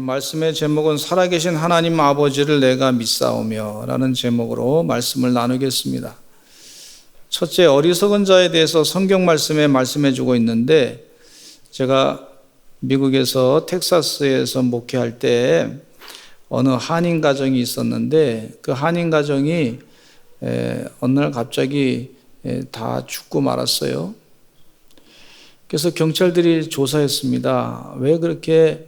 말씀의 제목은 살아계신 하나님 아버지를 내가 믿사오며 라는 제목으로 말씀을 나누겠습니다. 첫째, 어리석은 자에 대해서 성경 말씀에 말씀해 주고 있는데, 제가 미국에서 텍사스에서 목회할 때 어느 한인 가정이 있었는데, 그 한인 가정이 어느 날 갑자기 다 죽고 말았어요. 그래서 경찰들이 조사했습니다. 왜 그렇게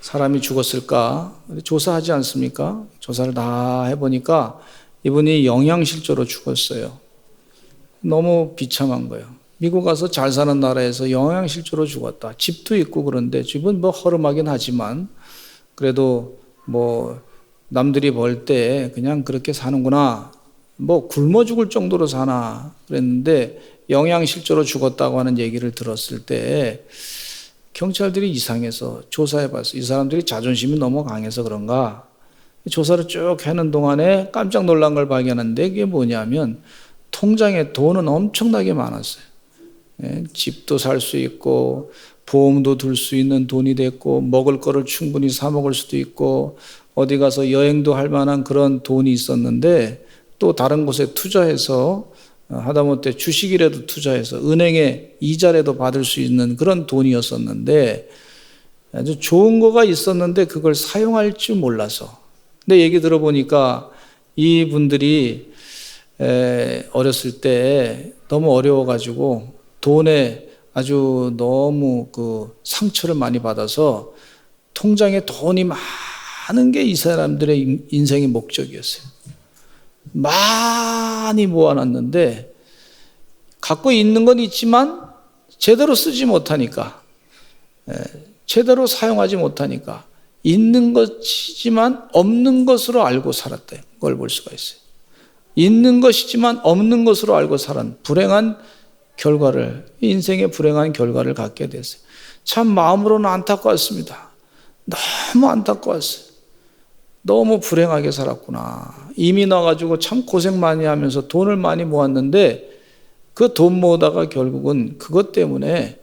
사람이 죽었을까? 조사하지 않습니까? 조사를 다 해보니까 이분이 영양실조로 죽었어요. 너무 비참한 거예요. 미국 가서 잘 사는 나라에서 영양실조로 죽었다. 집도 있고 그런데 집은 뭐 허름하긴 하지만 그래도 뭐 남들이 볼 때 그냥 그렇게 사는구나. 뭐 굶어 죽을 정도로 사나 그랬는데 영양실조로 죽었다고 하는 얘기를 들었을 때 경찰들이 이상해서 조사해봤어요. 이 사람들이 자존심이 너무 강해서 그런가? 조사를 쭉 하는 동안에 깜짝 놀란 걸 발견했는데, 그게 뭐냐면 통장에 돈은 엄청나게 많았어요. 집도 살 수 있고 보험도 들 수 있는 돈이 됐고 먹을 거를 충분히 사 먹을 수도 있고 어디 가서 여행도 할 만한 그런 돈이 있었는데, 또 다른 곳에 투자해서 하다못해 주식이라도 투자해서 은행에 이자라도 받을 수 있는 그런 돈이었었는데, 아주 좋은 거가 있었는데 그걸 사용할 줄 몰라서. 근데 얘기 들어보니까 이분들이 어렸을 때 너무 어려워가지고 돈에 아주 너무 그 상처를 많이 받아서 통장에 돈이 많은 게 이 사람들의 인생의 목적이었어요. 많이 모아놨는데 갖고 있는 건 있지만 제대로 쓰지 못하니까, 제대로 사용하지 못하니까 있는 것이지만 없는 것으로 알고 살았다 걸 볼 수가 있어요. 있는 것이지만 없는 것으로 알고 살은 불행한 결과를, 인생의 불행한 결과를 갖게 됐어요. 참 마음으로는 안타까웠습니다. 너무 안타까웠어요. 너무 불행하게 살았구나. 이민 와가지고 참 고생 많이 하면서 돈을 많이 모았는데 그 돈 모으다가 결국은 그것 때문에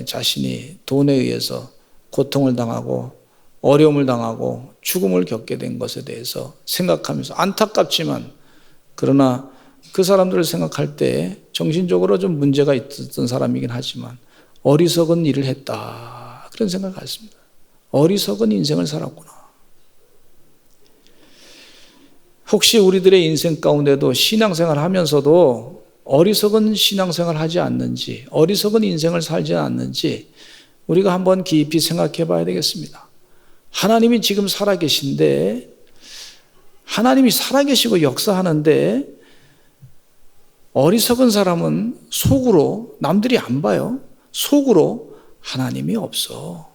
자신이 돈에 의해서 고통을 당하고 어려움을 당하고 죽음을 겪게 된 것에 대해서 생각하면서 안타깝지만, 그러나 그 사람들을 생각할 때 정신적으로 좀 문제가 있었던 사람이긴 하지만 어리석은 일을 했다, 그런 생각을 갖습니다. 어리석은 인생을 살았구나. 혹시 우리들의 인생 가운데도 신앙생활 하면서도 어리석은 신앙생활 하지 않는지, 어리석은 인생을 살지 않는지 우리가 한번 깊이 생각해 봐야 되겠습니다. 하나님이 지금 살아계신데, 하나님이 살아계시고 역사하는데 어리석은 사람은 속으로, 남들이 안 봐요, 속으로 하나님이 없어,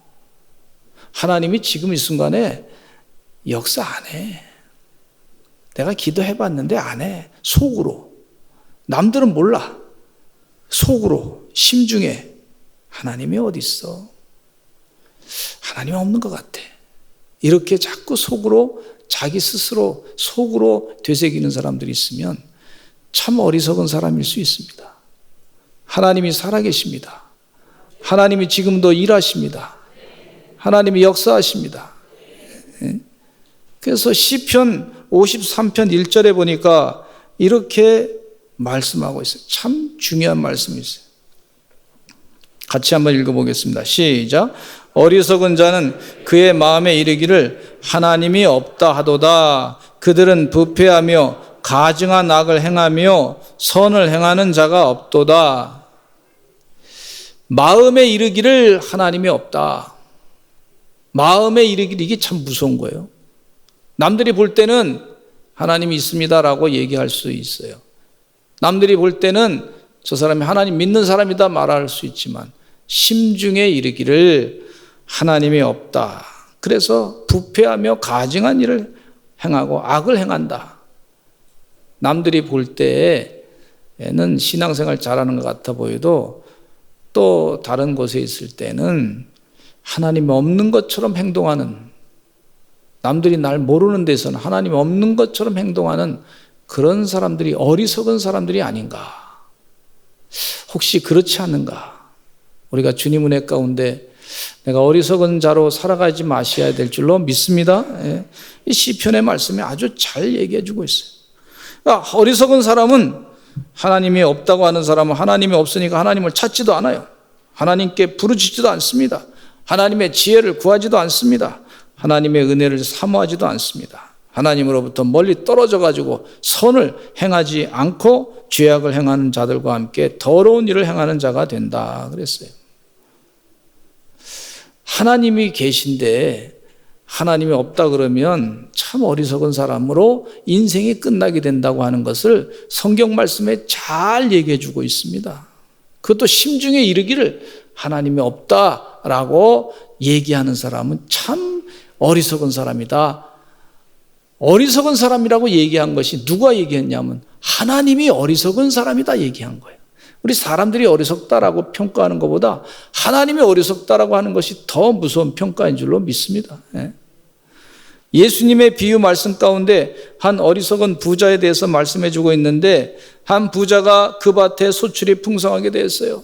하나님이 지금 이 순간에 역사 안 해, 내가 기도해봤는데 안 해, 속으로. 남들은 몰라, 속으로 심중에 하나님이 어디 있어, 하나님이 없는 것 같아, 이렇게 자꾸 속으로, 자기 스스로 속으로 되새기는 사람들이 있으면 참 어리석은 사람일 수 있습니다. 하나님이 살아계십니다. 하나님이 지금도 일하십니다. 하나님이 역사하십니다. 그래서 시편 53편 1절에 보니까 이렇게 말씀하고 있어요. 참 중요한 말씀이 있어요. 같이 한번 읽어보겠습니다. 시작. 어리석은 자는 그의 마음에 이르기를 하나님이 없다 하도다. 그들은 부패하며 가증한 악을 행하며 선을 행하는 자가 없도다. 마음에 이르기를 하나님이 없다. 마음에 이르기를, 이게 참 무서운 거예요. 남들이 볼 때는 하나님이 있습니다라고 얘기할 수 있어요. 남들이 볼 때는 저 사람이 하나님 믿는 사람이다 말할 수 있지만 심중에 이르기를 하나님이 없다. 그래서 부패하며 가증한 일을 행하고 악을 행한다. 남들이 볼 때에는 신앙생활 잘하는 것 같아 보여도 또 다른 곳에 있을 때는 하나님이 없는 것처럼 행동하는, 남들이 날 모르는 데서는 하나님이 없는 것처럼 행동하는 그런 사람들이 어리석은 사람들이 아닌가. 혹시 그렇지 않는가? 우리가 주님 은혜 가운데 내가 어리석은 자로 살아가지 마셔야 될 줄로 믿습니다. 이 시편의 말씀이 아주 잘 얘기해 주고 있어요. 그러니까 어리석은 사람은, 하나님이 없다고 하는 사람은 하나님이 없으니까 하나님을 찾지도 않아요. 하나님께 부르짖지도 않습니다. 하나님의 지혜를 구하지도 않습니다. 하나님의 은혜를 사모하지도 않습니다. 하나님으로부터 멀리 떨어져 가지고 선을 행하지 않고 죄악을 행하는 자들과 함께 더러운 일을 행하는 자가 된다 그랬어요. 하나님이 계신데 하나님이 없다 그러면 참 어리석은 사람으로 인생이 끝나게 된다고 하는 것을 성경 말씀에 잘 얘기해 주고 있습니다. 그것도 심중에 이르기를 하나님이 없다라고 얘기하는 사람은 참 어리석은 사람이다. 어리석은 사람이라고 얘기한 것이 누가 얘기했냐면 하나님이 어리석은 사람이다 얘기한 거예요. 우리 사람들이 어리석다라고 평가하는 것보다 하나님이 어리석다라고 하는 것이 더 무서운 평가인 줄로 믿습니다. 예수님의 비유 말씀 가운데 한 어리석은 부자에 대해서 말씀해 주고 있는데, 한 부자가 그 밭에 소출이 풍성하게 되었어요.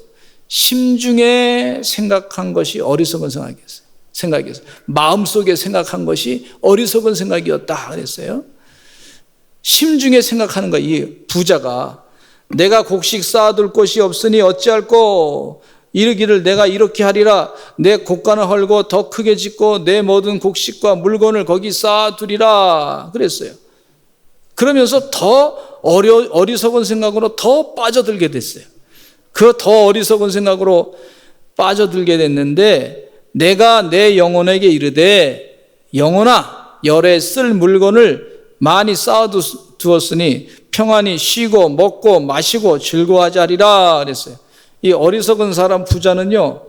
심중에 생각한 것이 어리석은 생각이었어요. 마음속에 생각한 것이 어리석은 생각이었다 그랬어요. 심중에 생각하는 거, 이 부자가 내가 곡식 쌓아둘 곳이 없으니 어찌할꼬, 이르기를 내가 이렇게 하리라, 내 곡간을 헐고 더 크게 짓고 내 모든 곡식과 물건을 거기 쌓아두리라 그랬어요. 그러면서 더 어리석은 생각으로 더 빠져들게 됐어요. 그 더 어리석은 생각으로 빠져들게 됐는데, 내가 내 영혼에게 이르되 영혼아, 열에 쓸 물건을 많이 쌓아두었으니 평안히 쉬고 먹고 마시고 즐거워하지 하리라 그랬어요. 이 어리석은 사람 부자는요,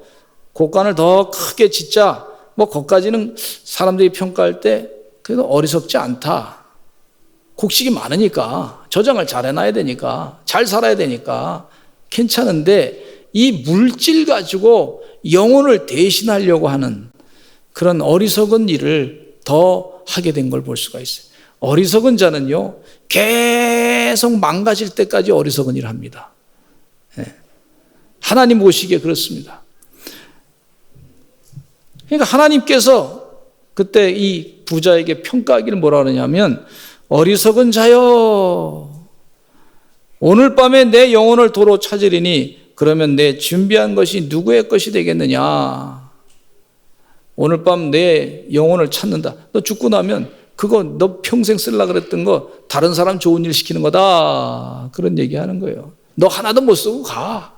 곡간을 더 크게 짓자, 거기까지는 사람들이 평가할 때 그래도 어리석지 않다. 곡식이 많으니까, 저장을 잘 해놔야 되니까, 잘 살아야 되니까 괜찮은데, 이 물질 가지고 영혼을 대신하려고 하는 그런 어리석은 일을 더 하게 된 걸 볼 수가 있어요. 어리석은 자는요, 계속 망가질 때까지 어리석은 일을 합니다. 하나님 보시기에 그렇습니다. 그러니까 하나님께서 그때 이 부자에게 평가하기를 뭐라 그러냐면, 어리석은 자여, 오늘 밤에 내 영혼을 도로 찾으리니 그러면 내 준비한 것이 누구의 것이 되겠느냐. 오늘 밤 내 영혼을 찾는다. 너 죽고 나면 그거 너 평생 쓰려고 그랬던 거 다른 사람 좋은 일 시키는 거다. 그런 얘기하는 거예요. 너 하나도 못 쓰고 가.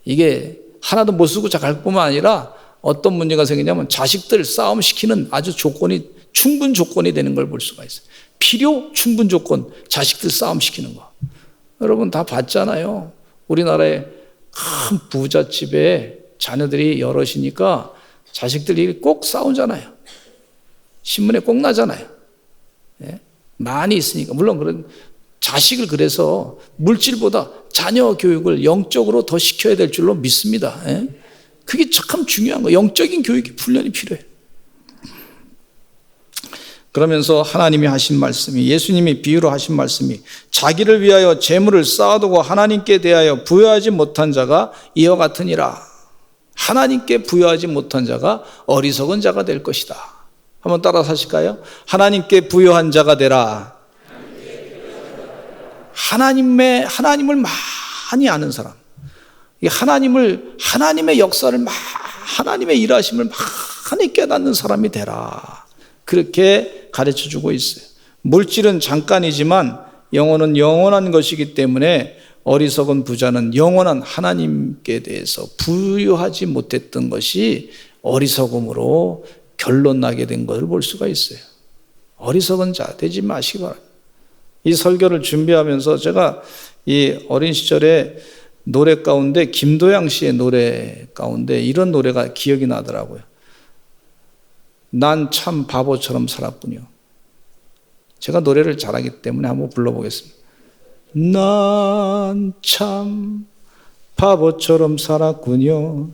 이게 하나도 못 쓰고 갈 뿐만 아니라 어떤 문제가 생기냐면 자식들 싸움 시키는 아주 충분 조건이 되는 걸 볼 수가 있어요. 필요 충분 조건, 자식들 싸움 시키는 거. 여러분 다 봤잖아요. 우리나라의 큰 부잣집에 자녀들이 여럿이니까 자식들이 꼭 싸우잖아요. 신문에 꼭 나잖아요. 많이 있으니까. 물론 그런 자식을 그래서 물질보다 자녀 교육을 영적으로 더 시켜야 될 줄로 믿습니다. 그게 참 중요한 거예요. 영적인 교육이 훈련이 필요해요. 그러면서 하나님이 하신 말씀이, 예수님이 비유로 하신 말씀이, 자기를 위하여 재물을 쌓아두고 하나님께 대하여 부여하지 못한 자가 이와 같으니라. 하나님께 부여하지 못한 자가 어리석은 자가 될 것이다. 한번 따라서 하실까요? 하나님께 부여한 자가 되라. 하나님을 많이 아는 사람, 하나님의 역사를 하나님의 일하심을 많이 깨닫는 사람이 되라. 그렇게 가르쳐주고 있어요. 물질은 잠깐이지만 영혼은 영원한 것이기 때문에 어리석은 부자는 영원한 하나님께 대해서 부여하지 못했던 것이 어리석음으로 결론나게 된 것을 볼 수가 있어요. 어리석은 자 되지 마시기 바랍니다. 이 설교를 준비하면서 제가 이 어린 시절에 노래 가운데, 김도양 씨의 노래 가운데 이런 노래가 기억이 나더라고요. 난 참 바보처럼 살았군요. 제가 노래를 잘하기 때문에 한번 불러보겠습니다. 난 참 바보처럼 살았군요.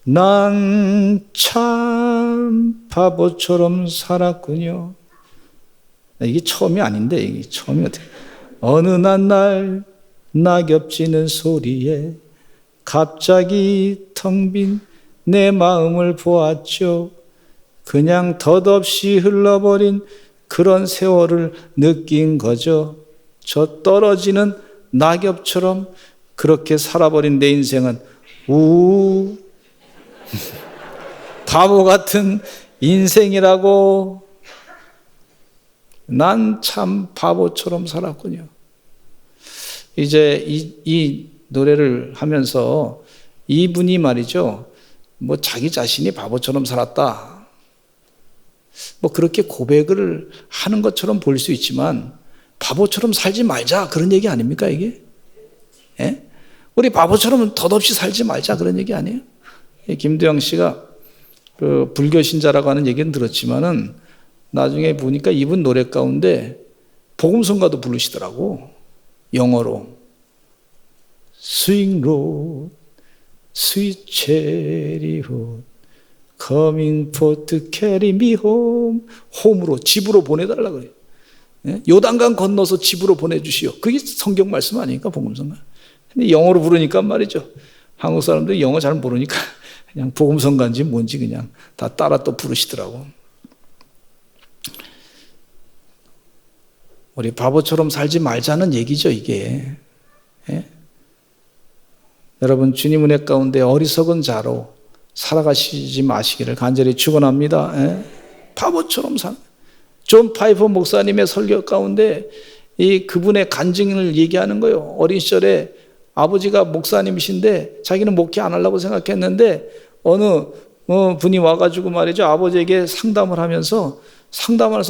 난 참 바보처럼 살았군요. 이게 처음이 아닌데, 이게 처음이 어떻게. 어느 날 낙엽 지는 소리에 갑자기 텅 빈 내 마음을 보았죠. 그냥 덧없이 흘러버린 그런 세월을 느낀 거죠. 저 떨어지는 낙엽처럼 그렇게 살아버린 내 인생은 바보 같은 인생이라고. 난 참 바보처럼 살았군요. 이제 이 노래를 하면서 이분이 말이죠, 뭐 자기 자신이 바보처럼 살았다, 뭐 그렇게 고백을 하는 것처럼 보일 수 있지만 바보처럼 살지 말자, 그런 얘기 아닙니까 이게? 예? 우리 바보처럼 덧없이 살지 말자, 그런 얘기 아니에요? 김도영 씨가 그 불교 신자라고 하는 얘기는 들었지만은 나중에 보니까 이분 노래 가운데 복음성가도 부르시더라고. 영어로 Swing Road, Sweet Chariot, Coming for to carry me home. 홈으로, 집으로 보내달라 그래요. 요단강 건너서 집으로 보내주시오. 그게 성경 말씀 아닙니까, 복음성가? 근데 영어로 부르니까 말이죠, 한국 사람들이 영어 잘 모르니까 그냥 복음성가인지 뭔지 그냥 다 따라 또 부르시더라고. 우리 바보처럼 살지 말자는 얘기죠, 이게. 예? 여러분, 주님 은혜 가운데 어리석은 자로 살아가시지 마시기를 간절히 축원합니다. 예? 바보처럼 존 파이퍼 목사님의 설교 가운데 그분의 간증을 얘기하는 거예요. 어린 시절에 아버지가 목사님이신데 자기는 목회 안 하려고 생각했는데 어느 분이 와가지고 말이죠, 아버지에게 상담을 하면서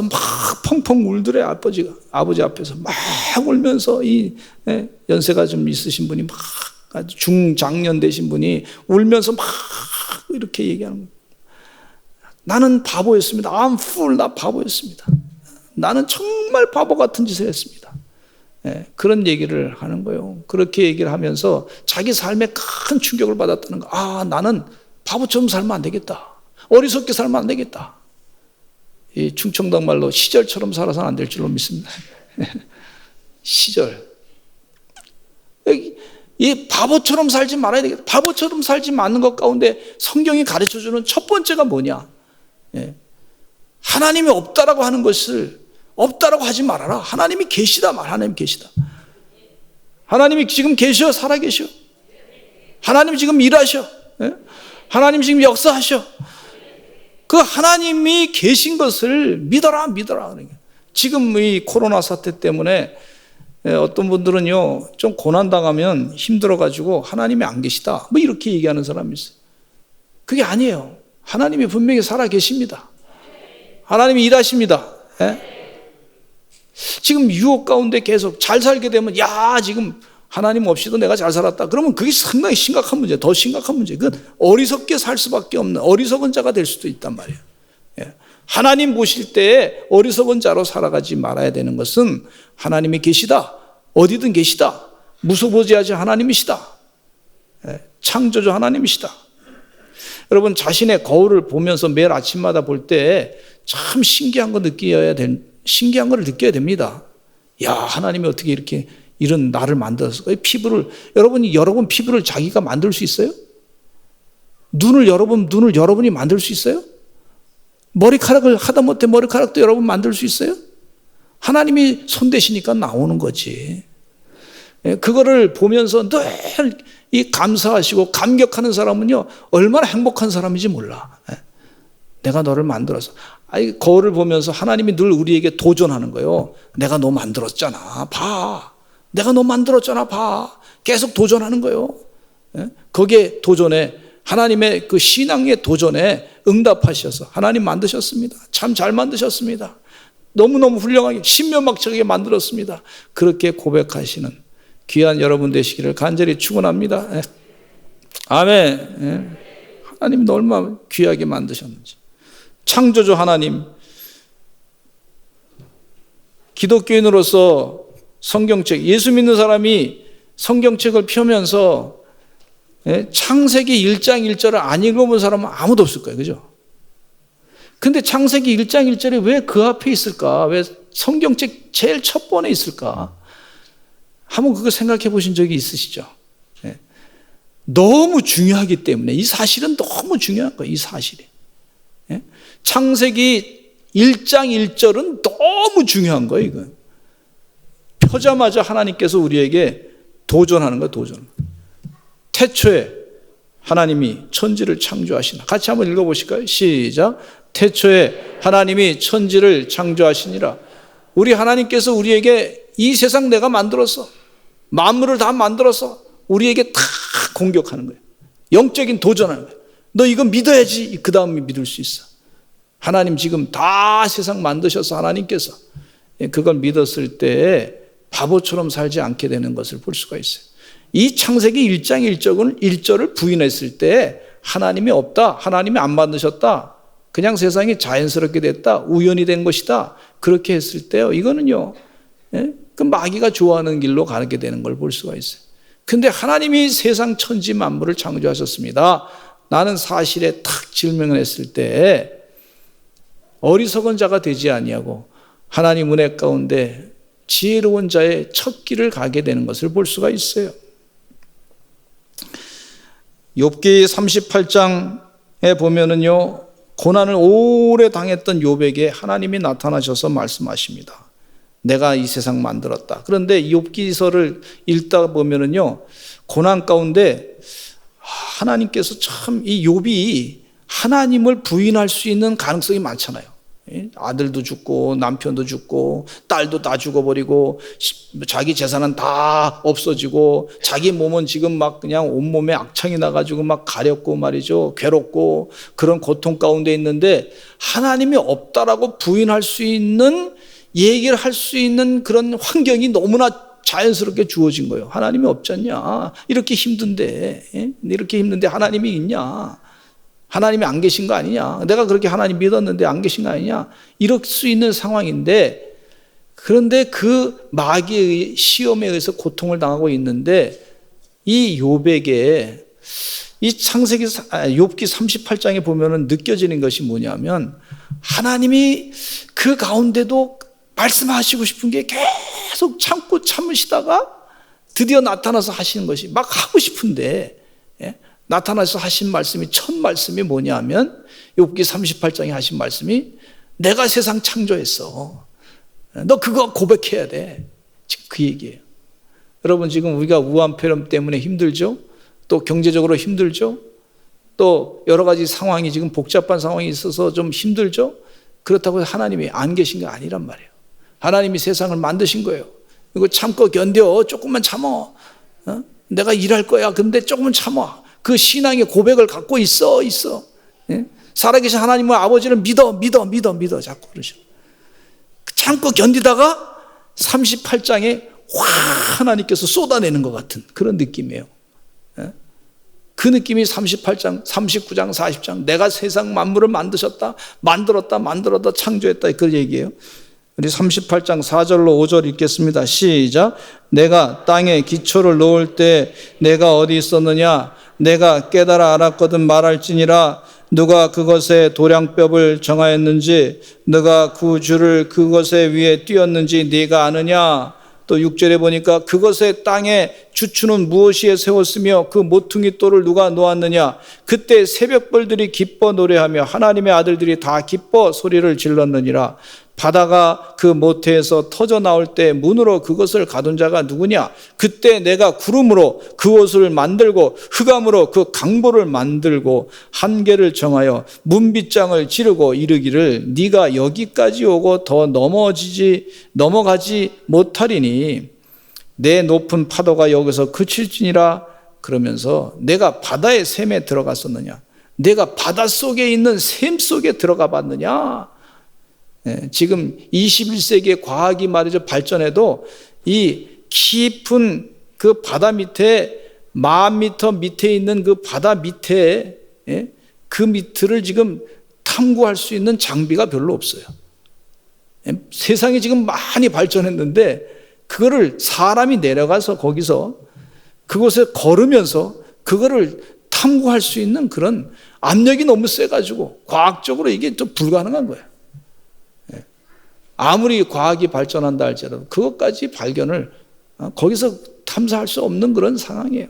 막 펑펑 울더래. 아버지 앞에서 막 울면서 연세가 좀 있으신 분이 막 아주 중장년 되신 분이 울면서 막 이렇게 얘기하는 거예요. 나는 바보였습니다. I'm fool. 나 바보였습니다. 나는 정말 바보 같은 짓을 했습니다. 그런 얘기를 하는 거예요. 그렇게 얘기를 하면서 자기 삶에 큰 충격을 받았다는 거. 아, 나는 바보처럼 살면 안 되겠다. 어리석게 살면 안 되겠다. 이 충청도 말로 시절처럼 살아서는 안 될 줄로 믿습니다. 시절. 이 바보처럼 살지 말아야 되겠다. 바보처럼 살지 않는 것 가운데 성경이 가르쳐주는 첫 번째가 뭐냐? 하나님이 없다라고 하는 것을 없다라고 하지 말아라. 하나님이 계시다 말. 하나님 계시다. 하나님이 지금 계셔, 살아 계셔. 하나님 지금 일하셔. 하나님 지금 역사하셔. 그 하나님이 계신 것을 믿어라. 지금 이 코로나 사태 때문에 어떤 분들은요, 좀 고난당하면 힘들어가지고 하나님이 안 계시다, 뭐 이렇게 얘기하는 사람이 있어요. 그게 아니에요. 하나님이 분명히 살아 계십니다. 하나님이 일하십니다. 지금 유혹 가운데 계속 잘 살게 되면, 야, 지금 하나님 없이도 내가 잘 살았다, 그러면 그게 상당히 심각한 문제, 더 심각한 문제. 그건 어리석게 살 수밖에 없는 어리석은 자가 될 수도 있단 말이에요. 하나님 보실 때 어리석은 자로 살아가지 말아야 되는 것은 하나님이 계시다, 어디든 계시다, 무소부지하지 하나님이시다, 창조주 하나님이시다. 여러분, 자신의 거울을 보면서 매일 아침마다 볼 때 참 신기한 걸 느껴야 됩니다. 야, 하나님이 어떻게 이렇게 이런 나를 만들었을까? 여러분 피부를 자기가 만들 수 있어요? 눈을 여러분이 만들 수 있어요? 머리카락을 하다못해 머리카락도 여러분 만들 수 있어요? 하나님이 손 대시니까 나오는 거지. 그거를 보면서 늘 이 감사하시고 감격하는 사람은요, 얼마나 행복한 사람인지 몰라. 내가 너를 만들어서. 거울을 보면서 하나님이 늘 우리에게 도전하는 거예요. 내가 너 만들었잖아, 봐. 내가 너 만들었잖아, 봐. 계속 도전하는 거예요. 거기에 도전에, 하나님의 그 신앙의 도전에 응답하셔서 하나님 만드셨습니다. 참 잘 만드셨습니다. 너무너무 훌륭하게 신면막적하게 만들었습니다. 그렇게 고백하시는 귀한 여러분 되시기를 간절히 축원합니다. 아멘. 하나님이 얼마나 귀하게 만드셨는지. 창조주 하나님, 기독교인으로서 성경책, 예수 믿는 사람이 성경책을 펴면서 창세기 1장 1절을 안 읽어본 사람은 아무도 없을 거예요. 그죠? 근데 창세기 1장 1절이 왜 그 앞에 있을까? 왜 성경책 제일 첫 번에 있을까? 한번 그거 생각해 보신 적이 있으시죠? 너무 중요하기 때문에, 이 사실은 너무 중요한 거예요. 이 사실이. 창세기 1장 1절은 너무 중요한 거예요. 이거 펴자마자 하나님께서 우리에게 도전하는 거예요. 도전. 태초에 하나님이 천지를 창조하시나. 같이 한번 읽어보실까요? 시작. 태초에 하나님이 천지를 창조하시니라. 우리 하나님께서 우리에게 이 세상 내가 만들었어, 만물을 다 만들어서 우리에게 다 공격하는 거예요. 영적인 도전하는 거예요. 너 이거 믿어야지 그 다음에 믿을 수 있어. 하나님 지금 다 세상 만드셔서 하나님께서 그걸 믿었을 때 바보처럼 살지 않게 되는 것을 볼 수가 있어요. 이 창세기 1장 1절을 부인했을 때 하나님이 없다, 하나님이 안 만드셨다, 그냥 세상이 자연스럽게 됐다, 우연이 된 것이다, 그렇게 했을 때요, 이거는요, 그 마귀가 좋아하는 길로 가게 되는 걸 볼 수가 있어요. 근데 하나님이 세상 천지 만물을 창조하셨습니다, 나는 사실에 탁 질명을 했을 때 어리석은 자가 되지 아니하고 하나님 은혜 가운데 지혜로운 자의 첫 길을 가게 되는 것을 볼 수가 있어요. 욥기 38장에 보면은요, 고난을 오래 당했던 욥에게 하나님이 나타나셔서 말씀하십니다. 내가 이 세상 만들었다. 그런데 욥기서를 읽다 보면은요, 고난 가운데 하나님께서 참 이 욥이 하나님을 부인할 수 있는 가능성이 많잖아요. 아들도 죽고 남편도 죽고 딸도 다 죽어버리고 자기 재산은 다 없어지고 자기 몸은 지금 막 그냥 온몸에 악창이 나가지고 막 가렵고 말이죠, 괴롭고 그런 고통 가운데 있는데 하나님이 없다라고 부인할 수 있는, 얘기를 할 수 있는 그런 환경이 너무나 자연스럽게 주어진 거예요. 하나님이 없잖냐, 이렇게 힘든데, 이렇게 힘든데 하나님이 있냐, 하나님이 안 계신 거 아니냐, 내가 그렇게 하나님 믿었는데 안 계신 거 아니냐, 이럴 수 있는 상황인데, 그런데 그 마귀의 시험에 의해서 고통을 당하고 있는데 이 욥에게 이 창세기 욥기 38장에 보면은 느껴지는 것이 뭐냐면, 하나님이 그 가운데도 말씀하시고 싶은 게 계속 참고 참으시다가 드디어 나타나서 하시는 것이, 막 하고 싶은데 나타나서 하신 말씀이, 첫 말씀이 뭐냐면 욥기 38장에 하신 말씀이 내가 세상 창조했어, 너 그거 고백해야 돼. 지금 그 얘기예요. 여러분, 지금 우리가 우한폐렴 때문에 힘들죠, 또 경제적으로 힘들죠, 또 여러 가지 상황이 지금 복잡한 상황이 있어서 좀 힘들죠. 그렇다고 해서 하나님이 안 계신 게 아니란 말이에요. 하나님이 세상을 만드신 거예요. 이거 참고 견뎌, 조금만 참어, 내가 일할 거야, 근데 조금만 참아. 그 신앙의 고백을 갖고 있어. 살아계신 하나님의 아버지를 믿어 자꾸 그러죠. 참고 견디다가 38장에 확 하나님께서 쏟아내는 것 같은 그런 느낌이에요. 그 느낌이 38장, 39장, 40장, 내가 세상 만물을 만들었다, 창조했다, 그 얘기예요. 우리 38장 4절로 5절 읽겠습니다. 시작. 내가 땅에 기초를 놓을 때 내가 어디 있었느냐, 내가 깨달아 알았거든 말할지니라. 누가 그것의 도량법을 정하였는지, 누가 그 줄을 그것의 위에 띄었는지 네가 아느냐. 또 6절에 보니까 그것의 땅에 주추는 무엇이에 세웠으며 그 모퉁이 돌을 누가 놓았느냐. 그때 새벽벌들이 기뻐 노래하며 하나님의 아들들이 다 기뻐 소리를 질렀느니라. 바다가 그 모태에서 터져 나올 때 문으로 그것을 가둔 자가 누구냐. 그때 내가 구름으로 그 옷을 만들고 흑암으로 그 강보를 만들고 한계를 정하여 문빗장을 지르고 이르기를 네가 여기까지 오고 더 넘어가지 못하리니 내 높은 파도가 여기서 그칠지니라. 그러면서 내가 바다의 샘에 들어갔었느냐, 내가 바닷속에 있는 샘 속에 들어가 봤느냐. 지금 21세기의 과학이 말이죠, 발전해도 이 깊은 그 바다 밑에 10,000m 밑에 있는 그 바다 밑에, 그 밑을 지금 탐구할 수 있는 장비가 별로 없어요. 세상이 지금 많이 발전했는데 그거를 사람이 내려가서 거기서 그곳에 걸으면서 그거를 탐구할 수 있는 그런 압력이 너무 세가지고 과학적으로 이게 좀 불가능한 거예요. 아무리 과학이 발전한다 할지라도 그것까지 발견을 거기서 탐사할 수 없는 그런 상황이에요.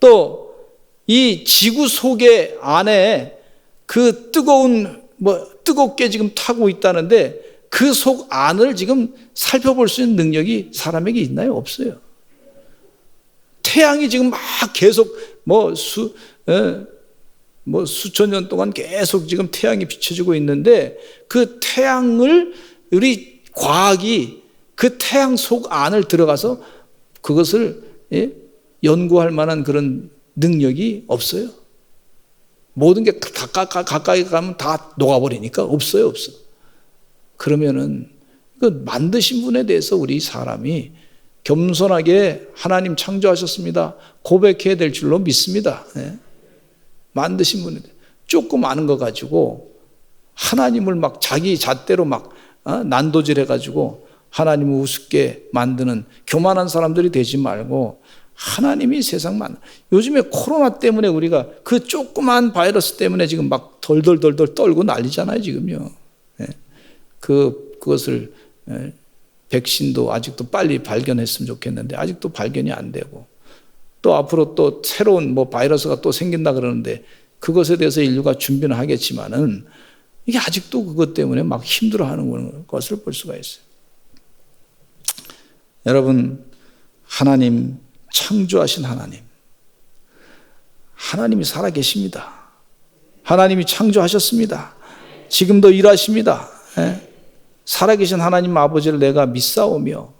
또 이 지구 속에 안에 그 뜨겁게 지금 타고 있다는데 그 속 안을 지금 살펴볼 수 있는 능력이 사람에게 있나요? 없어요. 태양이 지금 막 계속 수천 년 동안 계속 지금 태양이 비춰지고 있는데 그 태양을 우리 과학이 그 태양 속 안을 들어가서 그것을 연구할 만한 그런 능력이 없어요. 모든 게 가까이 가면 다 녹아버리니까 없어요. 그러면은 그 만드신 분에 대해서 우리 사람이 겸손하게 하나님 창조하셨습니다 고백해야 될 줄로 믿습니다. 만드신 분에 대해 조금 아는 거 가지고 하나님을 막 자기 잣대로 막 난도질 해가지고 하나님을 우습게 만드는 교만한 사람들이 되지 말고 하나님이 세상만 요즘에 코로나 때문에 우리가 그 조그만 바이러스 때문에 지금 막 덜덜덜덜 떨고 난리잖아요 지금요. 그것을 백신도 아직도 빨리 발견했으면 좋겠는데 아직도 발견이 안 되고 또 앞으로 또 새로운 바이러스가 또 생긴다 그러는데 그것에 대해서 인류가 준비는 하겠지만은 이게 아직도 그것 때문에 막 힘들어하는 것을 볼 수가 있어요. 여러분, 하나님 창조하신 하나님이 살아계십니다. 하나님이 창조하셨습니다. 지금도 일하십니다. 살아계신 하나님 아버지를 내가 믿사오며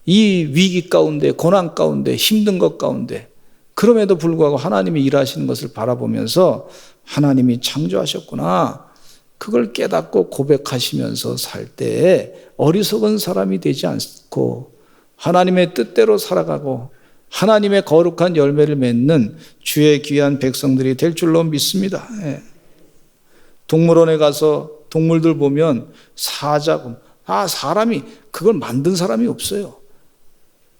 이 위기 가운데 고난 가운데 힘든 것 가운데 그럼에도 불구하고 하나님이 일하시는 것을 바라보면서 하나님이 창조하셨구나 그걸 깨닫고 고백하시면서 살 때 어리석은 사람이 되지 않고 하나님의 뜻대로 살아가고 하나님의 거룩한 열매를 맺는 주의 귀한 백성들이 될 줄로 믿습니다. 동물원에 가서 동물들 보면 사자, 사람이 그걸 만든 사람이 없어요.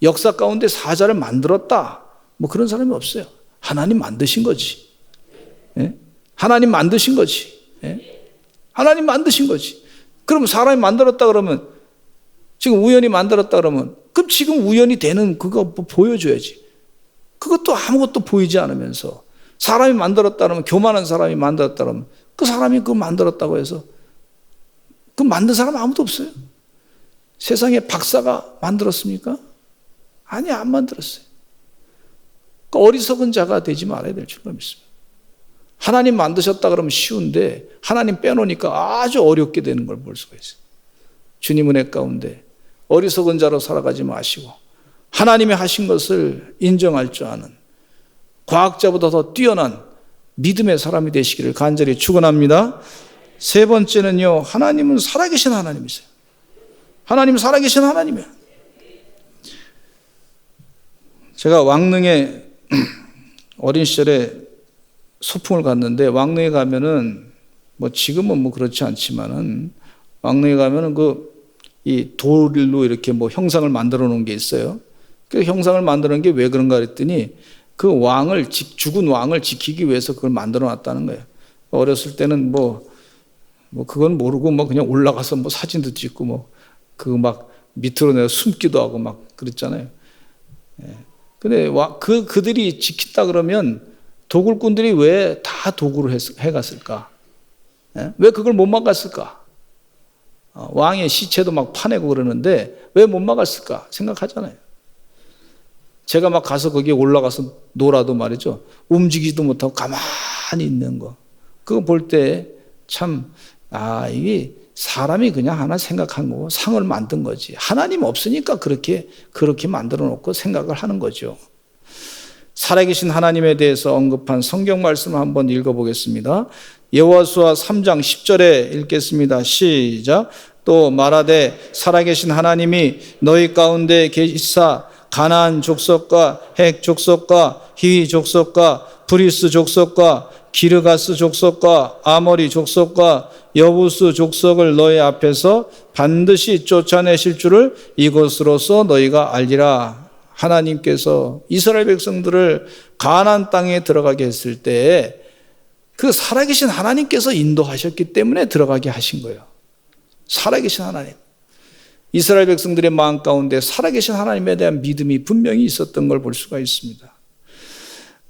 역사 가운데 사자를 만들었다 그런 사람이 없어요. 하나님 만드신 거지. 하나님 만드신 거지. 하나님 만드신 거지. 그럼 사람이 만들었다 그러면 지금 우연히 만들었다 그러면 그럼 지금 우연히 되는 그거 보여줘야지. 그것도 아무것도 보이지 않으면서 사람이 만들었다 그러면 교만한 사람이 만들었다 그러면 그 사람이 그거 만들었다고 해서 그 만든 사람 아무도 없어요. 세상에 박사가 만들었습니까? 아니, 안 만들었어요. 그러니까 어리석은 자가 되지 말아야 될 줄로 믿습니다. 하나님 만드셨다 그러면 쉬운데 하나님 빼놓으니까 아주 어렵게 되는 걸 볼 수가 있어요. 주님 은혜 가운데 어리석은 자로 살아가지 마시고 하나님이 하신 것을 인정할 줄 아는 과학자보다 더 뛰어난 믿음의 사람이 되시기를 간절히 축원합니다. 세 번째는요, 하나님은 살아계신 하나님이세요. 하나님은 살아계신 하나님이에요. 제가 왕릉에 어린 시절에 소풍을 갔는데 왕릉에 가면은 지금은 그렇지 않지만은 왕릉에 가면은 이 돌로 이렇게 형상을 만들어 놓은 게 있어요. 그 형상을 만들어 놓은 게 왜 그런가 그랬더니 그 죽은 왕을 지키기 위해서 그걸 만들어 놨다는 거예요. 어렸을 때는 그건 모르고 그냥 올라가서 사진도 찍고 밑으로 내가 숨기도 하고 그랬잖아요. 근데 그들이 지킨다 그러면 도굴꾼들이 왜 다 도굴을 해갔을까? 왜 그걸 못 막았을까? 왕의 시체도 파내고 그러는데 왜 못 막았을까? 생각하잖아요. 제가 가서 거기에 올라가서 놀아도 말이죠. 움직이지도 못하고 가만히 있는 거. 그거 볼 때 참, 이게 사람이 그냥 하나 생각한 거고 상을 만든 거지. 하나님 없으니까 그렇게 만들어 놓고 생각을 하는 거죠. 살아계신 하나님에 대해서 언급한 성경 말씀을 한번 읽어보겠습니다. 여호수아 3장 10절에 읽겠습니다. 시작. 또 말하되 살아계신 하나님이 너희 가운데 계시사 가나안 족속과 헷 족속과 히위 족속과 브리스 족속과 기르가스 족속과 아모리 족속과 여부스 족속을 너희 앞에서 반드시 쫓아내실 줄을 이것으로서 너희가 알리라. 하나님께서 이스라엘 백성들을 가나안 땅에 들어가게 했을 때 그 살아계신 하나님께서 인도하셨기 때문에 들어가게 하신 거예요. 살아계신 하나님. 이스라엘 백성들의 마음 가운데 살아계신 하나님에 대한 믿음이 분명히 있었던 걸 볼 수가 있습니다.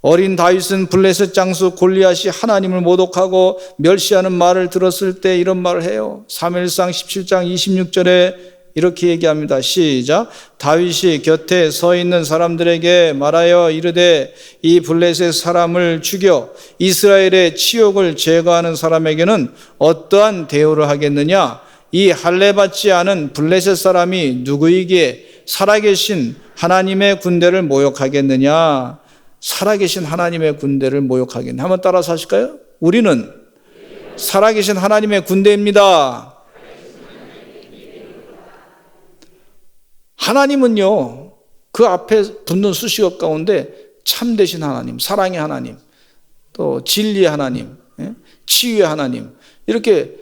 어린 다윗은 블레셋 장수 골리앗이 하나님을 모독하고 멸시하는 말을 들었을 때 이런 말을 해요. 사무엘상 17장 26절에 이렇게 얘기합니다. 시작. 다윗이 곁에 서 있는 사람들에게 말하여 이르되 이 블레셋 사람을 죽여 이스라엘의 치욕을 제거하는 사람에게는 어떠한 대우를 하겠느냐? 이 할례받지 않은 블레셋 사람이 누구이기에 살아계신 하나님의 군대를 모욕하겠느냐? 살아계신 하나님의 군대를 모욕하겠느냐? 한번 따라서 하실까요? 우리는 살아계신 하나님의 군대입니다. 하나님은요, 그 앞에 붙는 수식어 가운데 참되신 하나님, 사랑의 하나님, 또 진리의 하나님, 치유의 하나님, 이렇게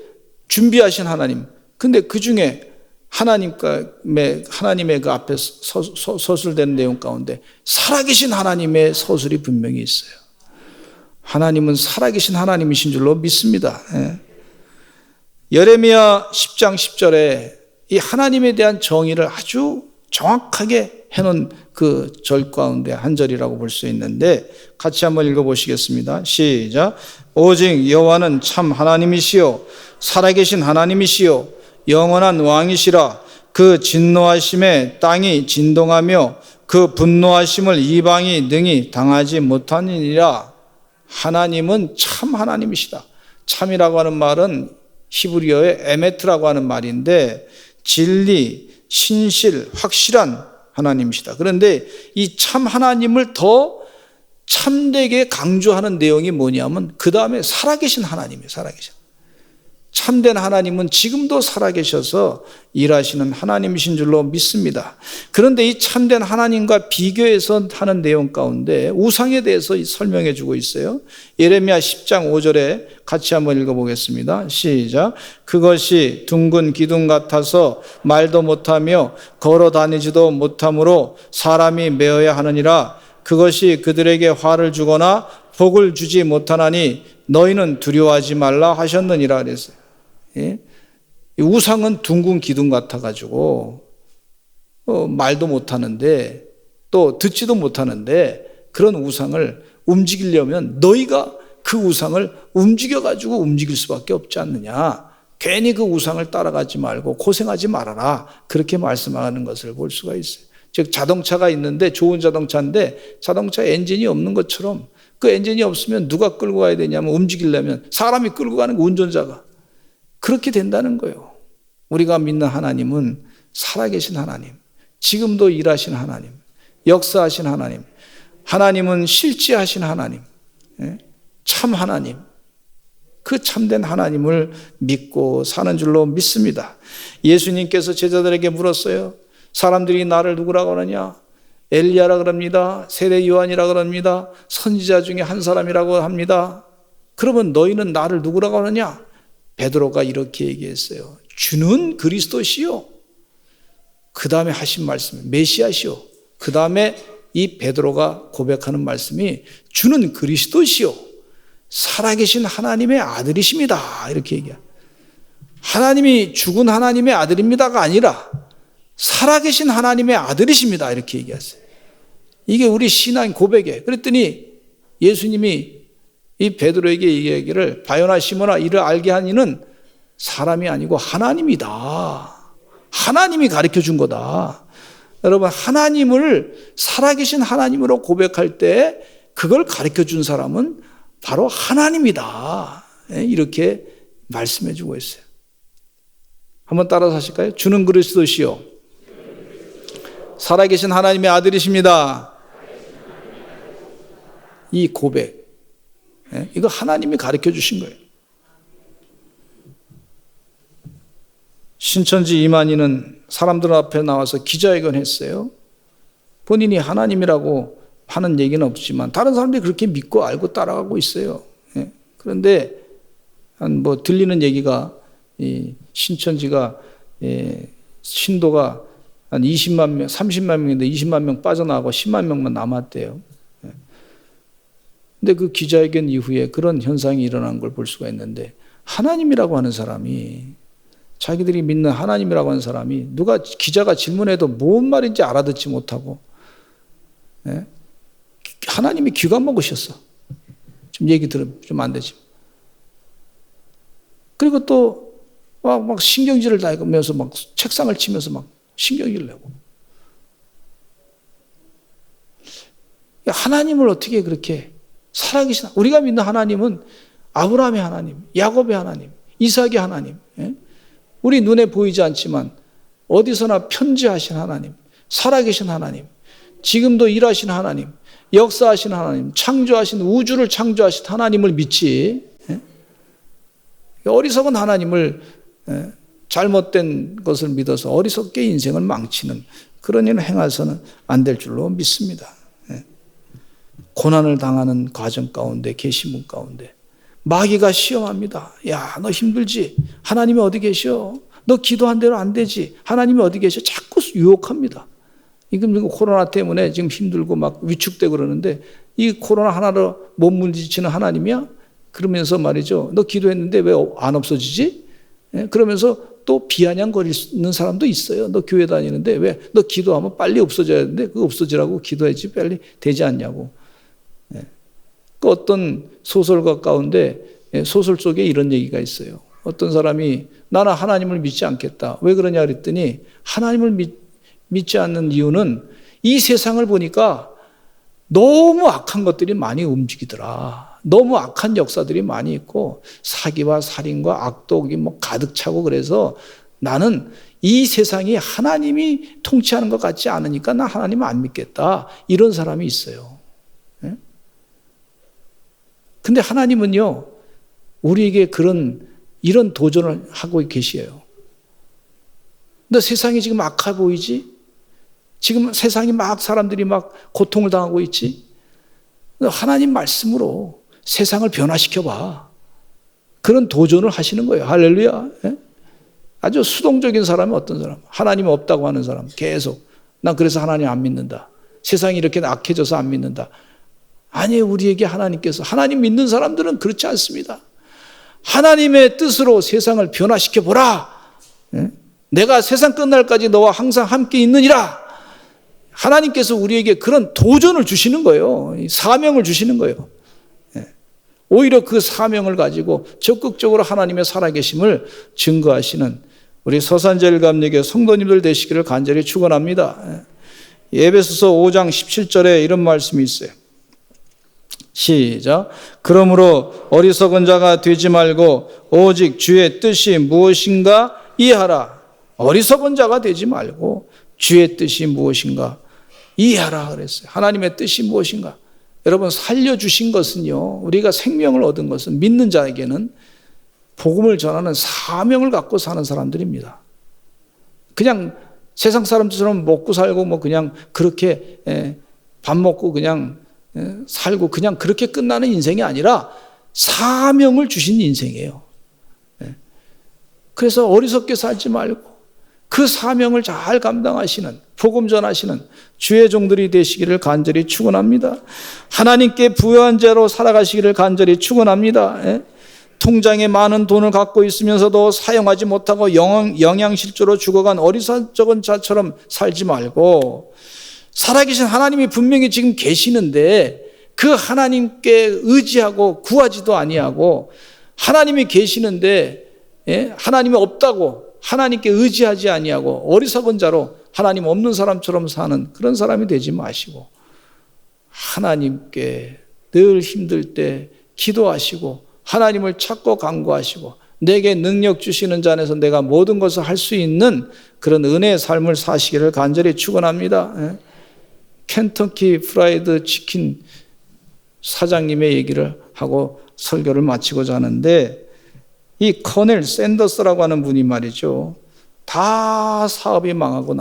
준비하신 하나님. 근데 그 중에 하나님의 그 앞에 서술되는 내용 가운데 살아계신 하나님의 서술이 분명히 있어요. 하나님은 살아계신 하나님이신 줄로 믿습니다. 예레미야 10장 10절에 이 하나님에 대한 정의를 아주 정확하게 해놓은 그 절 가운데 한 절이라고 볼 수 있는데 같이 한번 읽어보시겠습니다. 시작. 오직 여호와는 참 하나님이시요 살아계신 하나님이시요 영원한 왕이시라. 그 진노하심에 땅이 진동하며 그 분노하심을 이방이 능히 당하지 못하니라. 하나님은 참 하나님이시다. 참이라고 하는 말은 히브리어의 에메트라고 하는 말인데 진리, 신실, 확실한 하나님이시다. 그런데 이 참 하나님을 더 참되게 강조하는 내용이 뭐냐면 그 다음에 살아계신 하나님이에요. 살아계신. 참된 하나님은 지금도 살아계셔서 일하시는 하나님이신 줄로 믿습니다. 그런데 이 참된 하나님과 비교해서 하는 내용 가운데 우상에 대해서 설명해 주고 있어요. 예레미야 10장 5절에 같이 한번 읽어보겠습니다. 시작. 그것이 둥근 기둥 같아서 말도 못하며 걸어 다니지도 못하므로 사람이 메어야 하느니라. 그것이 그들에게 화를 주거나 복을 주지 못하나니 너희는 두려워하지 말라 하셨느니라 그랬어요. 예? 우상은 둥근 기둥 같아가지고 말도 못하는데 또 듣지도 못하는데 그런 우상을 움직이려면 너희가 그 우상을 움직여가지고 움직일 수밖에 없지 않느냐. 괜히 그 우상을 따라가지 말고 고생하지 말아라. 그렇게 말씀하는 것을 볼 수가 있어요. 즉 자동차가 있는데 좋은 자동차인데 자동차 엔진이 없는 것처럼 그 엔진이 없으면 누가 끌고 가야 되냐면 움직이려면 사람이 끌고 가는 거 운전자가. 그렇게 된다는 거예요. 우리가 믿는 하나님은 살아계신 하나님, 지금도 일하신 하나님, 역사하신 하나님, 하나님은 실제하신 하나님, 참 하나님, 그 참된 하나님을 믿고 사는 줄로 믿습니다. 예수님께서 제자들에게 물었어요. 사람들이 나를 누구라고 하느냐? 엘리야라 그럽니다. 세례 요한이라 그럽니다. 선지자 중에 한 사람이라고 합니다. 그러면 너희는 나를 누구라고 하느냐? 베드로가 이렇게 얘기했어요. 주는 그리스도시요. 그 다음에 하신 말씀이 메시아시요. 그 다음에 이 베드로가 고백하는 말씀이 주는 그리스도시요. 살아계신 하나님의 아들이십니다. 이렇게 얘기해요. 하나님이 죽은 하나님의 아들입니다가 아니라 살아계신 하나님의 아들이십니다. 이렇게 얘기했어요. 이게 우리 신앙 고백이에요. 그랬더니 예수님이 이 베드로에게 이 얘기를 바요나 시몬아 이를 알게 한 이는 사람이 아니고 하나님이다. 하나님이 가르쳐 준 거다. 여러분 하나님을 살아계신 하나님으로 고백할 때 그걸 가르쳐 준 사람은 바로 하나님이다. 이렇게 말씀해 주고 있어요. 한번 따라서 하실까요? 주는 그리스도시요 살아계신 하나님의 아들이십니다. 이 고백 이거 하나님이 가르쳐 주신 거예요. 신천지 이만희는 사람들 앞에 나와서 기자회견 했어요. 본인이 하나님이라고 하는 얘기는 없지만 다른 사람들이 그렇게 믿고 알고 따라가고 있어요. 그런데 뭐 들리는 얘기가 이 신천지가 신도가 한 20만 명, 30만 명인데 20만 명 빠져나가고 10만 명만 남았대요. 근데 그 기자회견 이후에 그런 현상이 일어난 걸 볼 수가 있는데 하나님이라고 하는 사람이 자기들이 믿는 하나님이라고 하는 사람이 누가 기자가 질문해도 뭔 말인지 알아듣지 못하고 하나님이 귀가 먹으셨어. 좀 얘기 들으면 좀 안 되지. 그리고 또 막 신경질을 다 하면서 막 책상을 치면서 막 신경질을 내고. 하나님을 어떻게 그렇게 살아계신, 우리가 믿는 하나님은 아브라함의 하나님, 야곱의 하나님, 이삭의 하나님, 우리 눈에 보이지 않지만 어디서나 편지하신 하나님, 살아계신 하나님, 지금도 일하신 하나님, 역사하신 하나님, 창조하신, 우주를 창조하신 하나님을 믿지, 어리석은 하나님을, 잘못된 것을 믿어서 어리석게 인생을 망치는 그런 일을 행해서는 안 될 줄로 믿습니다. 고난을 당하는 과정 가운데, 계시문 가운데 마귀가 시험합니다. 야, 너 힘들지? 하나님이 어디 계셔? 너 기도한 대로 안 되지? 하나님이 어디 계셔? 자꾸 유혹합니다. 이거 코로나 때문에 지금 힘들고 막 위축되고 그러는데 이 코로나 하나로 못 물리치는 하나님이야? 그러면서 말이죠. 너 기도했는데 왜 안 없어지지? 그러면서 또 비아냥거리는 사람도 있어요. 너 교회 다니는데 왜 너 기도하면 빨리 없어져야 되는데 그거 없어지라고 기도했지 빨리 되지 않냐고. 그 어떤 소설가 가운데 소설 속에 이런 얘기가 있어요. 어떤 사람이 나는 하나님을 믿지 않겠다. 왜 그러냐 그랬더니 하나님을 믿지 않는 이유는 이 세상을 보니까 너무 악한 것들이 많이 움직이더라. 너무 악한 역사들이 많이 있고 사기와 살인과 악독이 뭐 가득 차고 그래서 나는 이 세상이 하나님이 통치하는 것 같지 않으니까 나 하나님 안 믿겠다. 이런 사람이 있어요. 근데 하나님은요, 우리에게 이런 도전을 하고 계시에요. 너 세상이 지금 악해 보이지? 지금 세상이 막 사람들이 막 고통을 당하고 있지? 너 하나님 말씀으로 세상을 변화시켜봐. 그런 도전을 하시는 거예요. 할렐루야. 아주 수동적인 사람이 어떤 사람? 하나님 없다고 하는 사람. 계속. 난 그래서 하나님 안 믿는다. 세상이 이렇게 악해져서 안 믿는다. 아니, 우리에게 하나님께서, 하나님 믿는 사람들은 그렇지 않습니다. 하나님의 뜻으로 세상을 변화시켜 보라. 내가 세상 끝날까지 너와 항상 함께 있느니라. 하나님께서 우리에게 그런 도전을 주시는 거예요. 사명을 주시는 거예요. 오히려 그 사명을 가지고 적극적으로 하나님의 살아계심을 증거하시는 우리 서산제일감리교 성도님들 되시기를 간절히 축원합니다. 에베소서 5장 17절에 이런 말씀이 있어요. 시작. 그러므로 어리석은 자가 되지 말고 오직 주의 뜻이 무엇인가 이해하라. 어리석은 자가 되지 말고 주의 뜻이 무엇인가 이해하라 그랬어요. 하나님의 뜻이 무엇인가. 여러분, 살려주신 것은요, 우리가 생명을 얻은 것은 믿는 자에게는 복음을 전하는 사명을 갖고 사는 사람들입니다. 그냥 세상 사람들처럼 먹고 살고 뭐 그냥 그렇게 밥 먹고 그냥 살고 그냥 그렇게 끝나는 인생이 아니라 사명을 주신 인생이에요. 그래서 어리석게 살지 말고 그 사명을 잘 감당하시는, 복음 전하시는 주의 종들이 되시기를 간절히 축원합니다. 하나님께 부요한 자로 살아가시기를 간절히 축원합니다. 통장에 많은 돈을 갖고 있으면서도 사용하지 못하고 영양실조로 죽어간 어리석은 자처럼 살지 말고 살아계신 하나님이 분명히 지금 계시는데 그 하나님께 의지하고 구하지도 아니하고 하나님이 계시는데 하나님이 없다고 하나님께 의지하지 아니하고 어리석은 자로 하나님 없는 사람처럼 사는 그런 사람이 되지 마시고 하나님께 늘 힘들 때 기도하시고 하나님을 찾고 간구하시고 내게 능력 주시는 자 안에서 내가 모든 것을 할 수 있는 그런 은혜의 삶을 사시기를 간절히 축원합니다. 켄터키 프라이드 치킨 사장님의 얘기를 하고 설교를 마치고자 하는데 이 커넬 샌더스라고 하는 분이 말이죠. 다 사업이 망하고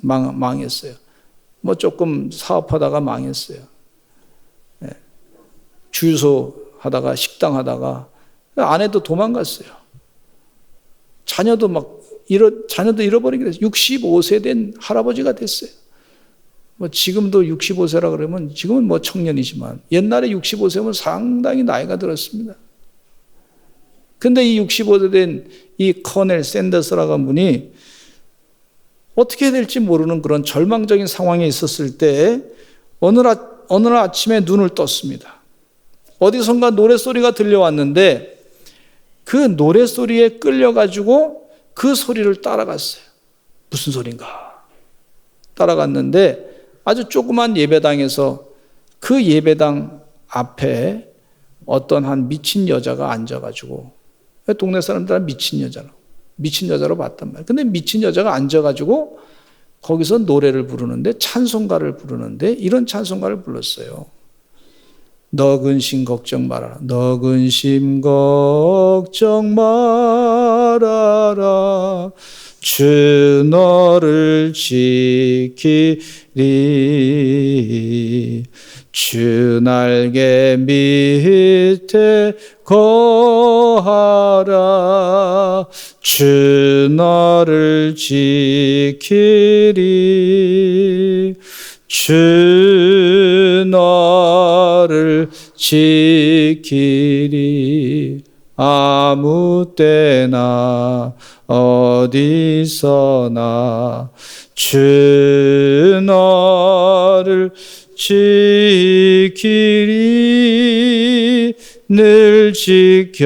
망했어요. 뭐 조금 사업하다가 망했어요. 주유소 하다가 식당 하다가 아내도 도망갔어요. 자녀도 잃어버리게 됐어요. 65세 된 할아버지가 됐어요. 뭐 지금도 65세라 그러면 지금은 뭐 청년이지만 옛날에 65세면 상당히 나이가 들었습니다. 근데 이 65세 된 이 커넬 샌더스라고 한 분이 어떻게 해야 될지 모르는 그런 절망적인 상황에 있었을 때 어느 어느 날 아침에 눈을 떴습니다. 어디선가 노랫소리가 들려왔는데 그 노랫소리에 끌려가지고 그 소리를 따라갔어요. 무슨 소린가? 따라갔는데 아주 조그만 예배당에서 그 예배당 앞에 어떤 한 미친 여자가 앉아가지고, 동네 사람들은 미친 여자로 봤단 말이에요. 근데 미친 여자가 앉아가지고 거기서 노래를 부르는데, 찬송가를 부르는데 이런 찬송가를 불렀어요. 너 근심 걱정 말아라. 너 근심 걱정 말아라. 주 너를 지키리. 주 날개 밑에 거하라. 주 너를 지키리. 주 너를 지키리. 아무 때나 어디서나 주 너를 지키리. 늘 지켜주시리.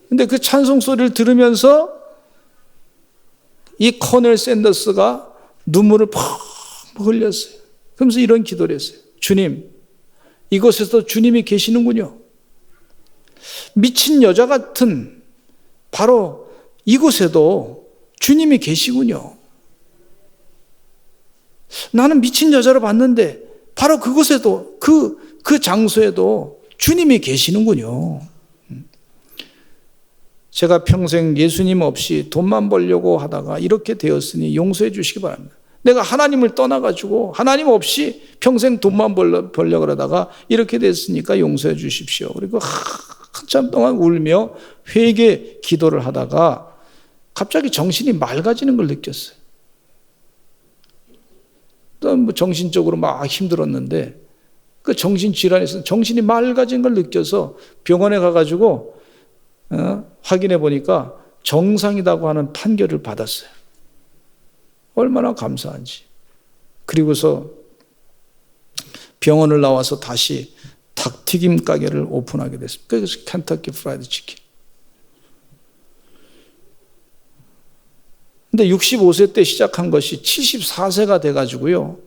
근데 그 찬송 소리를 들으면서 이 커넬 샌더스가 눈물을 펑 흘렸어요. 그러면서 이런 기도를 했어요. 주님, 이곳에서 주님이 계시는군요. 미친 여자 같은 바로 이곳에도 주님이 계시군요. 나는 미친 여자를 봤는데 바로 그곳에도 그 장소에도 주님이 계시는군요. 제가 평생 예수님 없이 돈만 벌려고 하다가 이렇게 되었으니 용서해 주시기 바랍니다. 내가 하나님을 떠나가지고 하나님 없이 평생 돈만 벌려고 하다가 이렇게 됐으니까 용서해 주십시오. 그리고 한참 동안 울며 회개 기도를 하다가 갑자기 정신이 맑아지는 걸 느꼈어요. 또 뭐 정신적으로 막 힘들었는데 그 정신질환에서 정신이 맑아진 걸 느껴서 병원에 가가지고 확인해 보니까 정상이라고 하는 판결을 받았어요. 얼마나 감사한지. 그리고서 병원을 나와서 다시 닭튀김 가게를 오픈하게 됐습니다. 그래서 켄터키 프라이드 치킨. 근데 65세 때 시작한 것이 74세가 돼가지고요.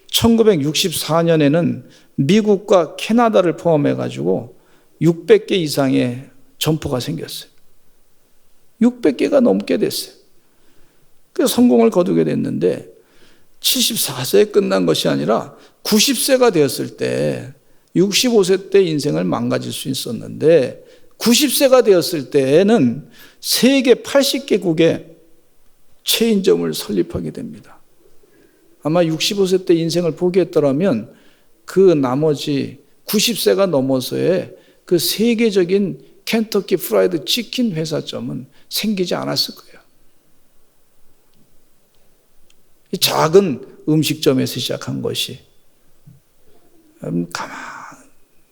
1964년에는 미국과 캐나다를 포함해가지고 600개 이상의 점포가 생겼어요. 600개가 넘게 됐어요. 그래서 성공을 거두게 됐는데 74세에 끝난 것이 아니라 90세가 되었을 때 65세 때 인생을 망가질 수 있었는데 90세가 되었을 때에는 세계 80개국에 체인점을 설립하게 됩니다. 아마 65세 때 인생을 포기했더라면 그 나머지 90세가 넘어서의 그 세계적인 켄터키 프라이드 치킨 회사점은 생기지 않았을 거예요. 이 작은 음식점에서 시작한 것이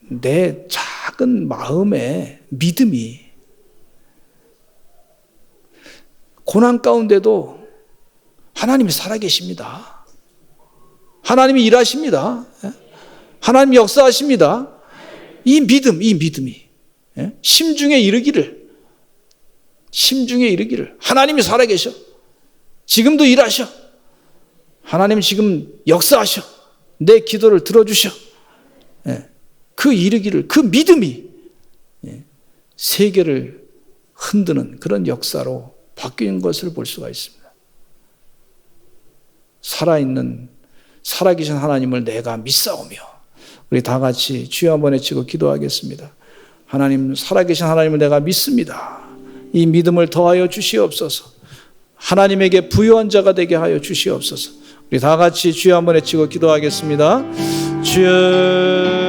내 작은 마음의 믿음이 고난 가운데도 하나님이 살아계십니다. 하나님이 일하십니다. 하나님이 역사하십니다. 이 믿음이 심중에 이르기를 하나님이 살아계셔. 지금도 일하셔. 하나님 지금 역사하셔. 내 기도를 들어주셔. 그 이르기를, 그 믿음이 세계를 흔드는 그런 역사로 바뀐 것을 볼 수가 있습니다. 살아계신 하나님을 내가 믿사오며, 우리 다 같이 주여 한번 외치고 기도하겠습니다. 하나님, 살아계신 하나님을 내가 믿습니다. 이 믿음을 더하여 주시옵소서. 하나님에게 부요한 자가 되게 하여 주시옵소서. 우리 다 같이 주여 한번 외치고 기도하겠습니다. 주여.